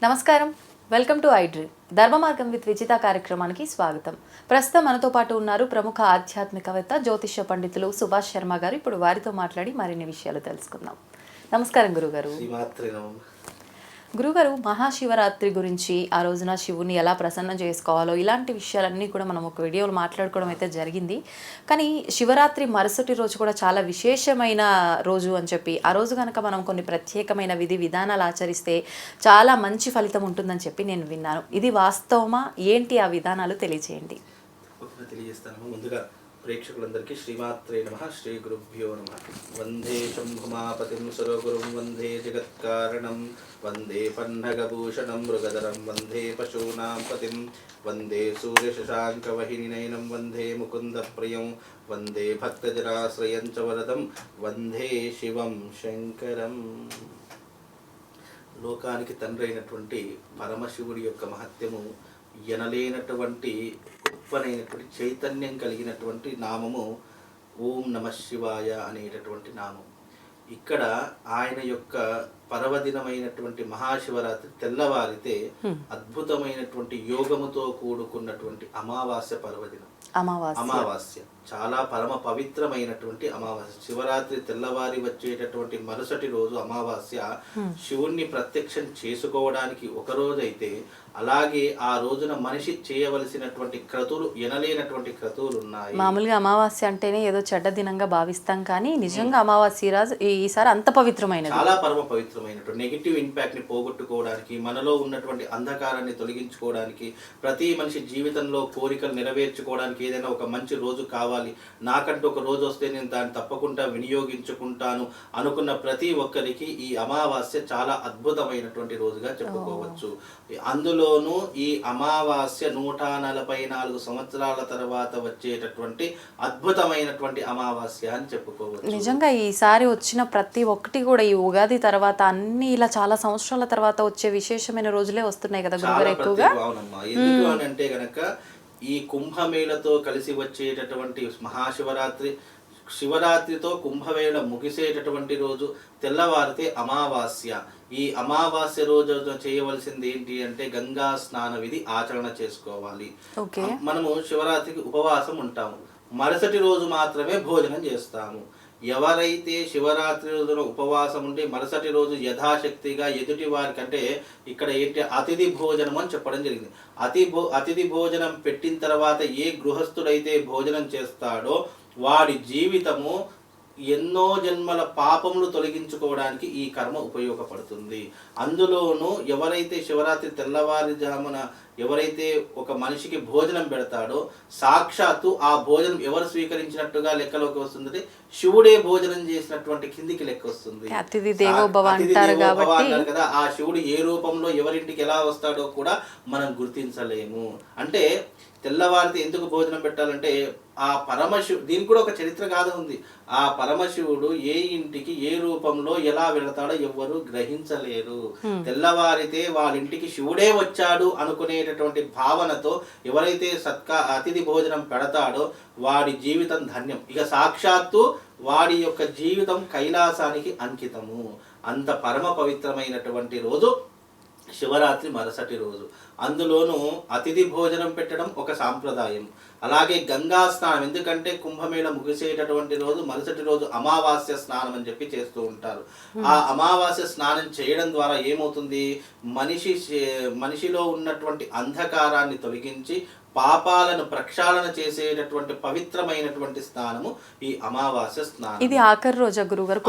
నమస్కారం, welcome to iDream ధర్మ మార్గం విత్ విజిత కార్యక్రమానికి స్వాగతం. ప్రస్తుతం మనతో పాటు ఉన్నారు ప్రముఖ ఆధ్యాత్మికవేత్త జ్యోతిష్య పండితులు సుభాష్ శర్మ గారు. ఇప్పుడు వారితో మాట్లాడి మరిన్ని విషయాలు తెలుసుకుందాం. నమస్కారం గురుగారు. గురుగారు, మహాశివరాత్రి గురించి ఆ రోజున శివుని ఎలా ప్రసన్నం చేసుకోవాలో ఇలాంటి విషయాలన్నీ కూడా మనం ఒక వీడియోలో మాట్లాడుకోవడం అయితే జరిగింది. కానీ శివరాత్రి మరుసటి రోజు కూడా చాలా విశేషమైన రోజు అని చెప్పి, ఆ రోజు కనుక మనం కొన్ని ప్రత్యేకమైన విధి విధానాలు ఆచరిస్తే చాలా మంచి ఫలితం ఉంటుందని చెప్పి నేను విన్నాను. ఇది వాస్తవమా? ఏంటి ఆ విధానాలు తెలియజేయండి. ముందుగా ప్రేక్షకులందరికీ శ్రీమాత్రే నమః, శ్రీ గురుభ్యో నమః. వందే శంభుమాపతిం సురగురుం, వందే జగత్కారణం, వందే పన్నగభూషణం మృగధరం, వందే పశూనాం పతిం, వందే సూర్యశశాంకవహినినయనం, వందే ముకుందప్రియం, వందే భక్తజనాశ్రయం చ వరదం, వందే శివం శంకరం. లోకానికి తండ్రి అయినటువంటి పరమశివుడి యొక్క మహత్యము ఎనలేనటువంటి గొప్పనైనటువంటి చైతన్యం కలిగినటువంటి నామము ఓం నమః శివాయ అనేటటువంటి నామం. ఇక్కడ ఆయన యొక్క పర్వదినమైనటువంటి మహాశివరాత్రి తెల్లవారితే అద్భుతమైనటువంటి యోగముతో కూడుకున్నటువంటి అమావాస్య పర్వదినం. అమావాస్య చాలా పరమ పవిత్రమైనటువంటి అమావాస్య. శివరాత్రి తెల్లవారి వచ్చేటటువంటి మరుసటి రోజు అమావాస్య. శివుణ్ణి ప్రత్యక్షం చేసుకోవడానికి ఒక రోజైతే, అలాగే ఆ రోజున మనిషి చేయవలసినటువంటి క్రతువులు ఎనలేనటువంటి క్రతువులు ఉన్నాయి. మామూలుగా అమావాస్య అంటేనే ఏదో చెడ్డ దినంగా భావిస్తాం, కానీ నిజంగా అమావాస్య రోజు ఈసారి అంత పవిత్రమైనది, చాలా పరమ పవిత్రమైనటువంటి నెగిటివ్ ఇంపాక్ట్ ని పోగొట్టుకోవడానికి, మనలో ఉన్నటువంటి అంధకారాన్ని తొలగించుకోవడానికి, ప్రతి మనిషి జీవితంలో కోరికలు నెరవేర్చుకోవడానికి ఏదైనా ఒక మంచి రోజు కావాలి, నాకంటూ ఒక రోజు వస్తే నేను దాన్ని తప్పకుండా వినియోగించుకుంటాను అనుకున్న ప్రతి ఒక్కరికి ఈ అమావాస్య చాలా అద్భుతమైనటువంటి రోజుగా చెప్పుకోవచ్చు. అందులోనూ ఈ అమావాస్య 144 సంవత్సరాల తర్వాత వచ్చేటటువంటి అద్భుతమైనటువంటి అమావాస్య అని చెప్పుకోవచ్చు. నిజంగా ఈసారి వచ్చిన ప్రతి ఒక్కటి కూడా ఈ ఉగాది తర్వాత అన్ని ఇలా చాలా సంవత్సరాల తర్వాత వచ్చే విశేషమైన రోజులే వస్తున్నాయి కదా గురుగారు ఎక్కువగా. అవునమ్మా, ఎందుకు అని అంటే గనక ఈ కుంభమేళతో కలిసి వచ్చేటటువంటి మహాశివరాత్రి, శివరాత్రితో కుంభమేళ ముగిసేటటువంటి రోజు, తెల్లవారితే అమావాస్య. ఈ అమావాస్య రోజు చేయవలసింది ఏంటి అంటే గంగా స్నాన విధి ఆచరణ చేసుకోవాలి. మనము శివరాత్రికి ఉపవాసం ఉంటాము, మరుసటి రోజు మాత్రమే భోజనం చేస్తాము. ఎవరైతే శివరాత్రి రోజున ఉపవాసం ఉండి మరుసటి రోజు యథాశక్తిగా ఎదుటి వారికి, అంటే ఇక్కడ ఏంటి అతిథి భోజనం అని చెప్పడం జరిగింది. అతిథి భోజనం పెట్టిన తర్వాత ఏ గృహస్థుడైతే భోజనం చేస్తాడో వాడి జీవితము ఎన్నో జన్మల పాపములు తొలగించుకోవడానికి ఈ కర్మ ఉపయోగపడుతుంది. అందులోనూ ఎవరైతే శివరాత్రి తెల్లవారుజామున ఎవరైతే ఒక మనిషికి భోజనం పెడతాడో సాక్షాత్తు ఆ భోజనం ఎవరు స్వీకరించినట్టుగా లెక్కలోకి వస్తుంది, శివుడే భోజనం చేసినటువంటి కిందికి లెక్క వస్తుంది. అతిథి దేవోభవ అంటారు కదా, ఆ శివుడు ఏ రూపంలో ఎవరింటికి ఎలా వస్తాడో కూడా మనం గుర్తించలేము. అంటే తెల్లవారితే ఎందుకు భోజనం పెట్టాలంటే ఆ పరమశివుడు, దీనికి కూడా ఒక చరిత్ర గాథ ఉంది. ఆ పరమశివుడు ఏ ఇంటికి ఏ రూపంలో ఎలా వెళతాడో ఎవ్వరు గ్రహించలేరు. తెల్లవారితే వాళ్ళ ఇంటికి శివుడే వచ్చాడు అనుకునేటటువంటి భావనతో ఎవరైతే అతిథి భోజనం పెడతాడో వాడి జీవితం ధన్యం. ఇక సాక్షాత్తు వాడి యొక్క జీవితం కైలాసానికి అంకితము. అంత పరమ పవిత్రమైనటువంటి రోజు శివరాత్రి మరుసటి రోజు. అందులోనూ అతిథి భోజనం పెట్టడం ఒక సాంప్రదాయం. అలాగే గంగా స్నానం, ఎందుకంటే కుంభమేళ ముగిసేటటువంటి రోజు మరుసటి రోజు అమావాస్య స్నానం అని చెప్పి చేస్తూ ఉంటారు. ఆ అమావాస్య స్నానం చేయడం ద్వారా ఏమవుతుంది, మనిషిలో ఉన్నటువంటి అంధకారాన్ని తొలగించి పాపాలను ప్రక్షాళన చేసేటటువంటి పవిత్రమైనటువంటి స్నానము ఈ అమావాస్య స్నానం. ఇది ఆఖరి రోజు గురుగారు,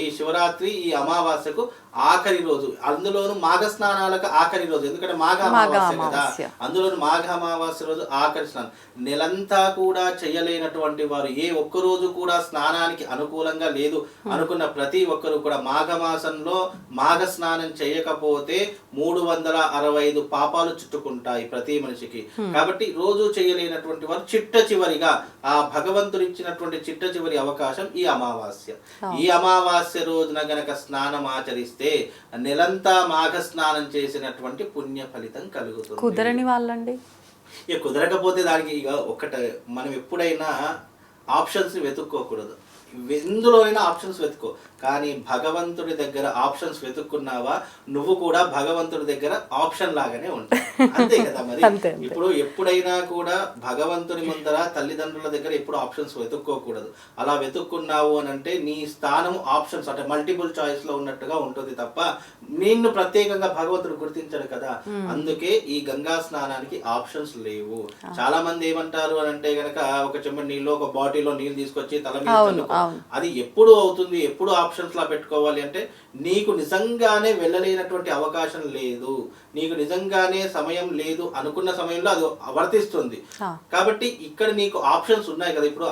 ఈ శివరాత్రి ఈ అమావాస్యకు ఆఖరి రోజు. అందులోను మాఘ స్నానాలకు ఆఖరి రోజు, ఎందుకంటే మాఘ అమావాస్య కదా, అందులోను మాఘ అమావాస్య రోజు ఆఖరి స్నానం. నెలంతా కూడా చేయలేనటువంటి వారు, ఏ ఒక్క రోజు కూడా స్నానానికి అనుకూలంగా లేదు అనుకున్న ప్రతి ఒక్కరు కూడా మాఘమాసంలో మాఘ స్నానం చేయకపోతే 365 పాపాలు చుట్టుకుంటాయి ప్రతి మనిషికి. కాబట్టి రోజు చేయలేనటువంటి వారు చిట్ట చివరిగా ఆ భగవంతుడు ఇచ్చినటువంటి చిట్ట చివరి అవకాశం ఈ అమావాస్య. ఈ అమావాస్య రోజున గనక స్నానం ఆచరిస్తే నెలంతా మాఘ స్నానం చేసినటువంటి పుణ్య ఫలితం కలుగుతుంది. కుదరని వాళ్ళండి, ఇక కుదరకపోతే దానికి ఇక ఒకటి మనం ఎప్పుడైనా ఆప్షన్స్ వెతుక్కోకూడదు. ఎందులోనైనా ఆప్షన్స్ వెతుకో, కానీ భగవంతుడి దగ్గర ఆప్షన్స్ వెతుక్కున్నావా నువ్వు కూడా భగవంతుడి దగ్గర ఆప్షన్ లాగానే ఉంటావు. అంతే కదా మరి. ఇప్పుడు ఎప్పుడైనా కూడా భగవంతుని ముందర తల్లిదండ్రుల దగ్గర ఎప్పుడు ఆప్షన్స్ వెతుక్కోకూడదు. అలా వెతుక్కున్నావు అని అంటే నీ స్థానం ఆప్షన్స్ అంటే మల్టిపుల్ చాయిస్ లో ఉన్నట్టుగా ఉంటుంది తప్ప నిన్ను ప్రత్యేకంగా భగవంతుడు గుర్తించాడు కదా. అందుకే ఈ గంగా స్నానానికి ఆప్షన్స్ లేవు. చాలా మంది ఏమంటారు అని అంటే గనక ఒక చెంబడి నీళ్ళు ఒక బాటిల్లో నీళ్ళు తీసుకొచ్చి తల మీద చల్లుకో. అది ఎప్పుడు అవుతుంది, ఎప్పుడు ఆప్షన్స్ లా పెట్టుకోవాలి అంటే నీకు నిజంగానే వెళ్ళలేనటువంటి అవకాశం లేదు, నీకు నిజంగానే సమయం లేదు అనుకున్న సమయంలో అది వర్తిస్తుంది. కాబట్టి ఇక్కడ నీకు ఆప్షన్స్ ఉన్నాయి కదా. ఇప్పుడు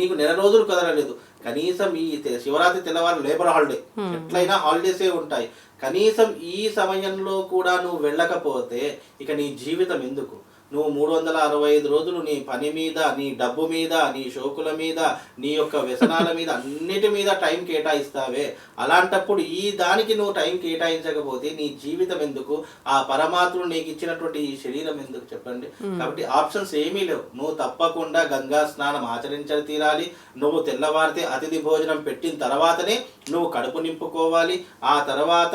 నీకు నెల రోజులు కుదరలేదు, కనీసం ఈ శివరాత్రి తెల్లవారు లేబర్ హాలిడే, ఎట్లయినా హాలిడేసే ఉంటాయి, కనీసం ఈ సమయంలో కూడా నువ్వు వెళ్ళకపోతే ఇక నీ జీవితం ఎందుకు? నువ్వు 365 రోజులు నీ పని మీద, నీ డబ్బు మీద, నీ షోకుల మీద, నీ యొక్క వ్యసనాల మీద అన్నిటి మీద టైం కేటాయిస్తావే. అలాంటప్పుడు ఈ దానికి నువ్వు టైం కేటాయించకపోతే నీ జీవితం ఎందుకు? ఆ పరమాత్ముడు నీకు ఇచ్చినటువంటి ఈ శరీరం ఎందుకు చెప్పండి. కాబట్టి ఆప్షన్స్ ఏమీ లేవు. నువ్వు తప్పకుండా గంగా స్నానం ఆచరించని తీరాలి. నువ్వు తెల్లవారితే అతిథి భోజనం పెట్టిన తర్వాతనే నువ్వు కడుపు నింపుకోవాలి. ఆ తర్వాత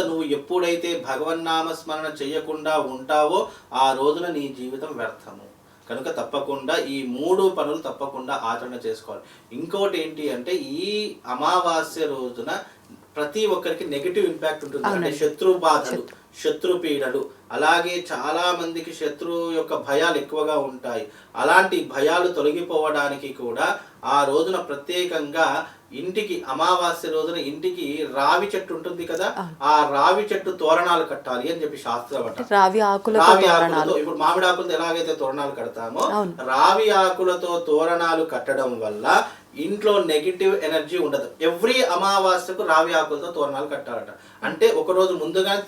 నువ్వు ఎప్పుడైతే భగవన్నామస్మరణ చేయకుండా ఉంటావో ఆ రోజున నీ జీవితం వ్యర్థము. కనుక తప్పకుండా ఈ 3 పనులు తప్పకుండా ఆచరణ చేసుకోవాలి. ఇంకోటి ఏంటి అంటే ఈ అమావాస్య రోజున ప్రతి ఒక్కరికి నెగిటివ్ ఇంపాక్ట్ ఉంటుంది. అంటే శత్రు బాధలు, శత్రు పీడలు, అలాగే చాలా మందికి శత్రువు యొక్క భయాలు ఎక్కువగా ఉంటాయి. అలాంటి భయాలు తొలగిపోవడానికి కూడా ఆ రోజున ప్రత్యేకంగా ఇంటికి అమావాస్య రోజున ఇంటికి రావి చెట్టు ఉంటుంది కదా, ఆ రావి చెట్టు తోరణాలు కట్టాలి అని చెప్పి శాస్త్రం అంట. రావి ఆకులతో ఇప్పుడు మామిడి ఆకులతో ఎలాగైతే తోరణాలు కడతామో రావి ఆకులతో తోరణాలు కట్టడం వల్ల ఇంట్లో నెగిటివ్ ఎనర్జీ ఉండదు. ఎవ్రీ అమావాస్యకు రావి ఆకులతో తోరణాలు కట్టాలట. అంటే ఒకరోజు ముందుగానే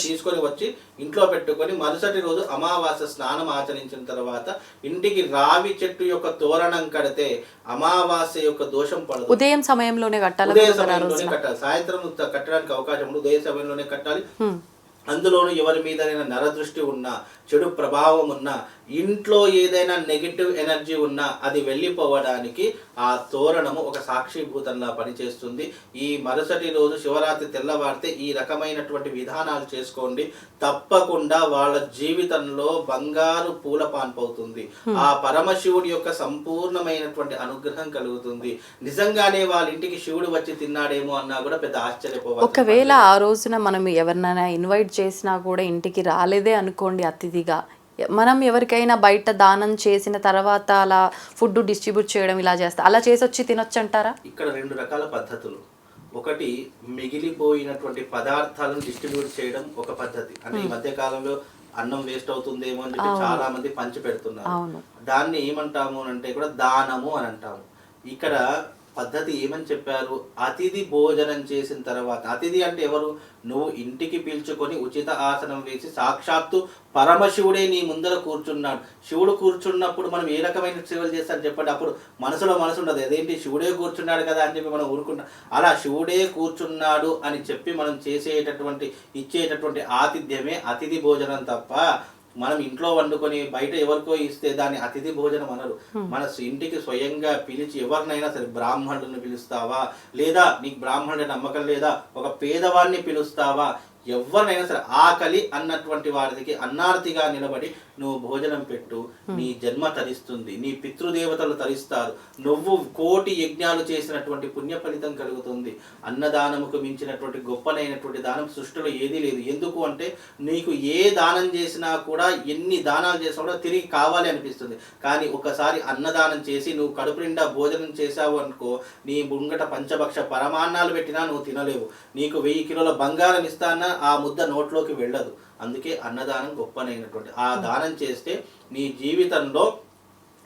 తీసుకొని వచ్చి ఇంట్లో పెట్టుకొని మరుసటి రోజు అమావాస్య స్నానం ఆచరించిన తర్వాత ఇంటికి రావి చెట్టు యొక్క తోరణం కడితే అమావాస్య యొక్క దోషం పడదు. ఉదయం సమయంలోనే కట్టాలి. సాయంత్రం కట్టడానికి అవకాశం ఉండదు, ఉదయం సమయంలోనే కట్టాలి. అందులోనూ ఎవరి మీదైనా నరదృష్టి ఉన్నా, చెడు ప్రభావం ఉన్నా, ఇంట్లో ఏదైనా నెగిటివ్ ఎనర్జీ ఉన్నా అది వెళ్ళిపోవడానికి ఆ తోరణము ఒక సాక్షిభూతంలా పనిచేస్తుంది. ఈ మరుసటి రోజు శివరాత్రి తెల్లవారితే ఈ రకమైనటువంటి విధానాలు చేసుకోండి. తప్పకుండా వాళ్ళ జీవితంలో బంగారు పూల పాన్పవుతుంది. ఆ పరమశివుడి యొక్క సంపూర్ణమైనటువంటి అనుగ్రహం కలుగుతుంది. నిజంగానే వాళ్ళ ఇంటికి శివుడు వచ్చి తిన్నాడేమో అన్నా కూడా పెద్ద ఆశ్చర్యపోవాలి. ఒకవేళ ఆ రోజున మనం ఎవరినైనా ఇన్వైట్ చేసినా కూడా ఇంటికి రాలేదే అనుకోండి అతిథిగా, మనం ఎవరికైనా బయట దానం చేసిన తర్వాత అలా ఫుడ్ డిస్ట్రిబ్యూట్ చేయడం ఇలా చేస్తా, అలా చేసి వచ్చి తినొచ్చు అంటారా? ఇక్కడ 2 రకాల పద్ధతులు. ఒకటి మిగిలిపోయినటువంటి పదార్థాలను డిస్ట్రిబ్యూట్ చేయడం ఒక పద్ధతి. అంటే ఈ మధ్య కాలంలో అన్నం వేస్ట్ అవుతుందేమో అని చెప్పి చాలా మంది పంచి పెడుతున్నారు. దాన్ని ఏమంటాము అంటే కూడా దానము అని అంటాము. ఇక్కడ పద్ధతి ఏమని చెప్పారు? అతిథి భోజనం చేసిన తర్వాత, అతిథి అంటే ఎవరు? నువ్వు ఇంటికి పిలుచుకొని ఉచిత ఆసనం వేసి సాక్షాత్తు పరమశివుడే నీ ముందర కూర్చున్నాడు. శివుడు కూర్చున్నప్పుడు మనం ఏ రకమైన సేవలు చేస్తాం చెప్పండి? అప్పుడు మనసు ఉండదు, అదేంటి శివుడే కూర్చున్నాడు కదా అని చెప్పి మనం ఊరుకున్నాం. అలా శివుడే కూర్చున్నాడు అని చెప్పి మనం ఇచ్చేటటువంటి ఆతిథ్యమే అతిథి భోజనం తప్ప మనం ఇంట్లో వండుకొని బయట ఎవరికో ఇస్తే దాన్ని అతిథి భోజనం అనరు. మన ఇంటికి స్వయంగా పిలిచి ఎవరినైనా సరే, బ్రాహ్మణుడిని పిలుస్తావా, లేదా నీకు బ్రాహ్మణుడి నమ్మకం లేదా ఒక పేదవాడిని పిలుస్తావా, ఎవరినైనా సరే ఆకలి అన్నటువంటి వారికి అన్నార్తిగా నిలబడి నువ్వు భోజనం పెట్టు, నీ జన్మ తరిస్తుంది, నీ పితృదేవతలు తరిస్తారు, నువ్వు 1,000,000 యజ్ఞాలు చేసినటువంటి పుణ్య ఫలితం కలుగుతుంది. అన్నదానముకు మించినటువంటి గొప్పనైనటువంటి దానం సృష్టిలో ఏదీ లేదు. ఎందుకు అంటే నీకు ఏ దానం చేసినా కూడా, ఎన్ని దానాలు చేసినా కూడా తిరిగి కావాలి అనిపిస్తుంది. కానీ ఒకసారి అన్నదానం చేసి నువ్వు కడుపు నిండా భోజనం చేసావు అనుకో, నీ ముంగట పంచభక్ష పరమాన్నాలు పెట్టినా నువ్వు తినలేవు. నీకు 1000 కిలోల బంగారం ఇస్తానా ఆ ముద్ద నోట్లోకి వెళ్ళదు. అందుకే అన్నదానం గొప్పనైనటువంటి ఆ దానం చేస్తే నీ జీవితంలో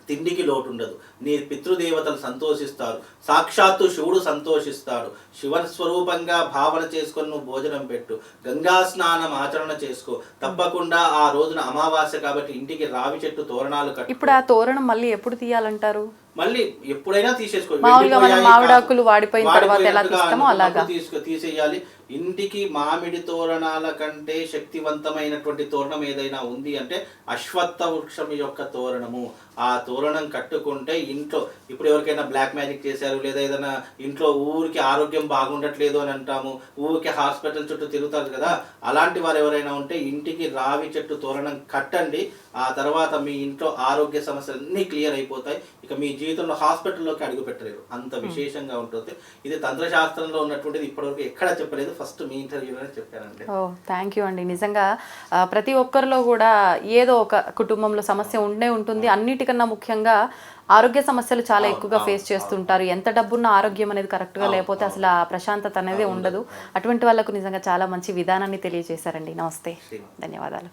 తిండికి లోటు ఉండదు. నీ పితృదేవతలు సంతోషిస్తారు, సాక్షాత్తు శివుడు సంతోషిస్తాడు. శివ స్వరూపంగా భావన చేసుకొని నువ్వు భోజనం పెట్టు, గంగా స్నానం ఆచరణ చేసుకో. తప్పకుండా ఆ రోజున అమావాస్య కాబట్టి ఇంటికి రావి చెట్టు తోరణాలు కట్టు. ఇప్పుడు ఆ తోరణం మళ్ళీ ఎప్పుడు తీయాలంటారు? మళ్ళీ ఎప్పుడైనా తీసేసుకో. మామిడాకులు వాడిపోయిన తర్వాత ఎలా తీస్తామో అలాగా తీసేయాలి. ఇంటికి మామిడి తోరణాల కంటే శక్తివంతమైనటువంటి తోరణం ఏదైనా ఉంది అంటే అశ్వత్థ వృక్షం యొక్క తోరణము. ఆ తోరణం కట్టుకుంటే ఇంట్లో ఇప్పుడు ఎవరికైనా బ్లాక్ మ్యాజిక్ చేశారు లేదా ఏదైనా ఇంట్లో ఊరికి ఆరోగ్యం బాగుండట్లేదు అని అంటాము, ఊరికి హాస్పిటల్ చుట్టూ తిరుగుతారు కదా, అలాంటి వారు ఎవరైనా ఉంటే ఇంటికి రావి చెట్టు తోరణం కట్టండి. ఆ తర్వాత మీ ఇంట్లో ఆరోగ్య సమస్యలు అన్నీ క్లియర్ అయిపోతాయి. ఇక మీ జీవితంలో హాస్పిటల్లోకి అడుగు పెట్టలేరు, అంత విశేషంగా ఉంటుంది. ఇది తంత్రశాస్త్రంలో ఉన్నటువంటిది, ఇప్పటివరకు ఎక్కడ చెప్పలేదు, ఫస్ట్ మీ ఇంటర్వ్యూలోనే చెప్పానండి. ఓ థ్యాంక్ యూ అండి. నిజంగా ప్రతి ఒక్కరిలో కూడా ఏదో ఒక కుటుంబంలో సమస్య ఉండే ఉంటుంది. అన్నిటికన్నా ముఖ్యంగా ఆరోగ్య సమస్యలు చాలా ఎక్కువగా ఫేస్ చేస్తుంటారు. ఎంత డబ్బున్న ఆరోగ్యం అనేది కరెక్ట్గా లేకపోతే అసలు ఆ ప్రశాంతత అనేది ఉండదు. అటువంటి వాళ్ళకు నిజంగా చాలా మంచి విధానాన్ని తెలియజేశారండి. నమస్తే, ధన్యవాదాలు.